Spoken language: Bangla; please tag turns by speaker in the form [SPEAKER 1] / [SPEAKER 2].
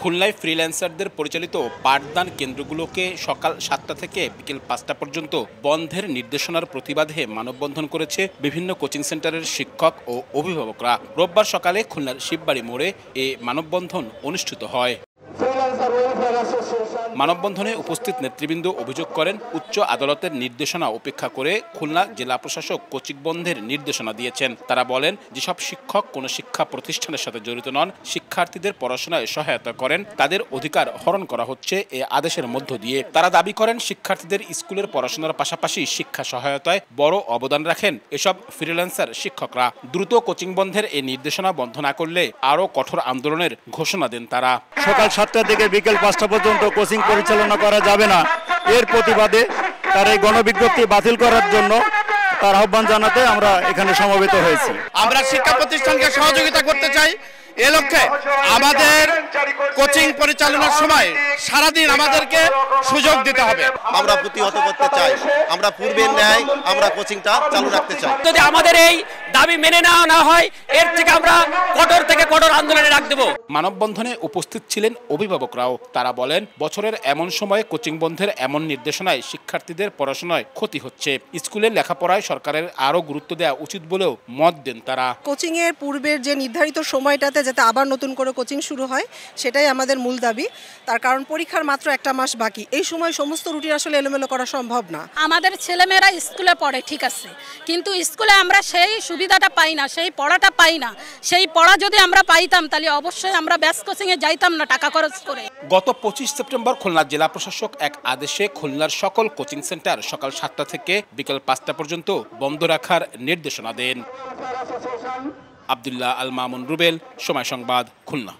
[SPEAKER 1] খুলনায় ফ্রিল্যান্সারদের পরিচালিত পাঠদান কেন্দ্রগুলোকে সকাল 7টা থেকে বিকেল 5টা পর্যন্ত বন্ধের নির্দেশনার প্রতিবাদে মানববন্ধন করেছে বিভিন্ন কোচিং সেন্টারের শিক্ষক ও অভিভাবকরা। রোববার সকালে খুলনার শিববাড়ি মোড়ে এ মানববন্ধন অনুষ্ঠিত হয়। মানববন্ধনে উপস্থিত নেতৃবৃন্দ অভিযোগ করেন, উচ্চ আদালতের নির্দেশনা উপেক্ষা করে খুলনা জেলা প্রশাসক কোচিং বন্ধের নির্দেশনা দিয়েছেন। তারা বলেন, যেসব শিক্ষক কোনো শিক্ষা প্রতিষ্ঠানের সাথে জড়িত নন, শিক্ষার্থীদের পড়াশোনায় সহায়তা করেন, তাদের অধিকার হরণ করা হচ্ছে এ আদেশের মধ্য দিয়ে। তারা দাবি করেন, শিক্ষার্থীদের স্কুলের পড়াশোনার পাশাপাশি শিক্ষা সহায়তায় বড় অবদান রাখেন এসব ফ্রিল্যান্সার শিক্ষকরা। দ্রুত কোচিং বন্ধের এই নির্দেশনা বন্ধ না করলে আরও কঠোর আন্দোলনের ঘোষণা দেন তারা।
[SPEAKER 2] সকাল 7টা থেকে বিকেল 5টা পর্যন্ত কোচিং পরিচালনা করা যাবে না, এর প্রতিবাদে তার এই গণবিজ্ঞপ্তি বাতিল করার জন্য তার আহ্বান জানাতে আমরা এখানে সমবেত হয়েছি।
[SPEAKER 3] আমরা শিক্ষা প্রতিষ্ঠানকে সহযোগিতা করতে চাই। এ লক্ষ্যে আমাদের কোচিং পরিচালনার সময় সারাদিন আমাদেরকে সুযোগ দিতে হবে।
[SPEAKER 4] আমরা প্রতিহত করতে চাই, আমরা পূর্বের ন্যায় আমরা কোচিংটা চালু রাখতে চাই।
[SPEAKER 5] যদি আমাদের এই দাবি মেনে নেওয়া না হয়, এর থেকে আমরা কঠোর থেকে কঠোর আন্দোলনে ডাক দেব।
[SPEAKER 1] মানববন্ধনে উপস্থিত ছিলেন অভিভাবকরাও। তারা বলেন, বছরের এমন সময়ে কোচিং বন্ধের এমন নির্দেশনায় শিক্ষার্থীদের পড়াশোনায় ক্ষতি হচ্ছে। স্কুলের লেখাপড়ায় সরকারের আরও গুরুত্ব দেওয়া উচিত বলেও মত দেন তারা।
[SPEAKER 6] কোচিং এর পূর্বের যে নির্ধারিত সময়টাতে যাতে আবার নতুন করে কোচিং শুরু হয়, সেটাই আমাদের মূল দাবি। তার কারণ পরীক্ষার মাত্র একটা মাস বাকি, এই সময় সমস্ত রুটিন আসলে এলোমেলো করা সম্ভব না।
[SPEAKER 7] আমাদের ছেলেমেয়েরা স্কুলে পড়ে ঠিক আছে, কিন্তু স্কুলে আমরা সেই সুবিধাটা পাই না, সেই পড়াটা পাই না। সেই পড়া যদি আমরা পাইতাম তাহলে অবশ্যই আমরা ব্যাচ কোচিংয়ে যাইতাম না টাকা খরচ করে।
[SPEAKER 1] গত 25 সেপ্টেম্বর খুলনা জেলা প্রশাসক এক আদেশে খুলনার সকল কোচিং সেন্টার সকাল 7টা থেকে বিকেল 5টা পর্যন্ত বন্ধ রাখার নির্দেশনা দেন। আব্দুল্লাহ আল মামুন রুবেল, সময় সংবাদ, খুলনা।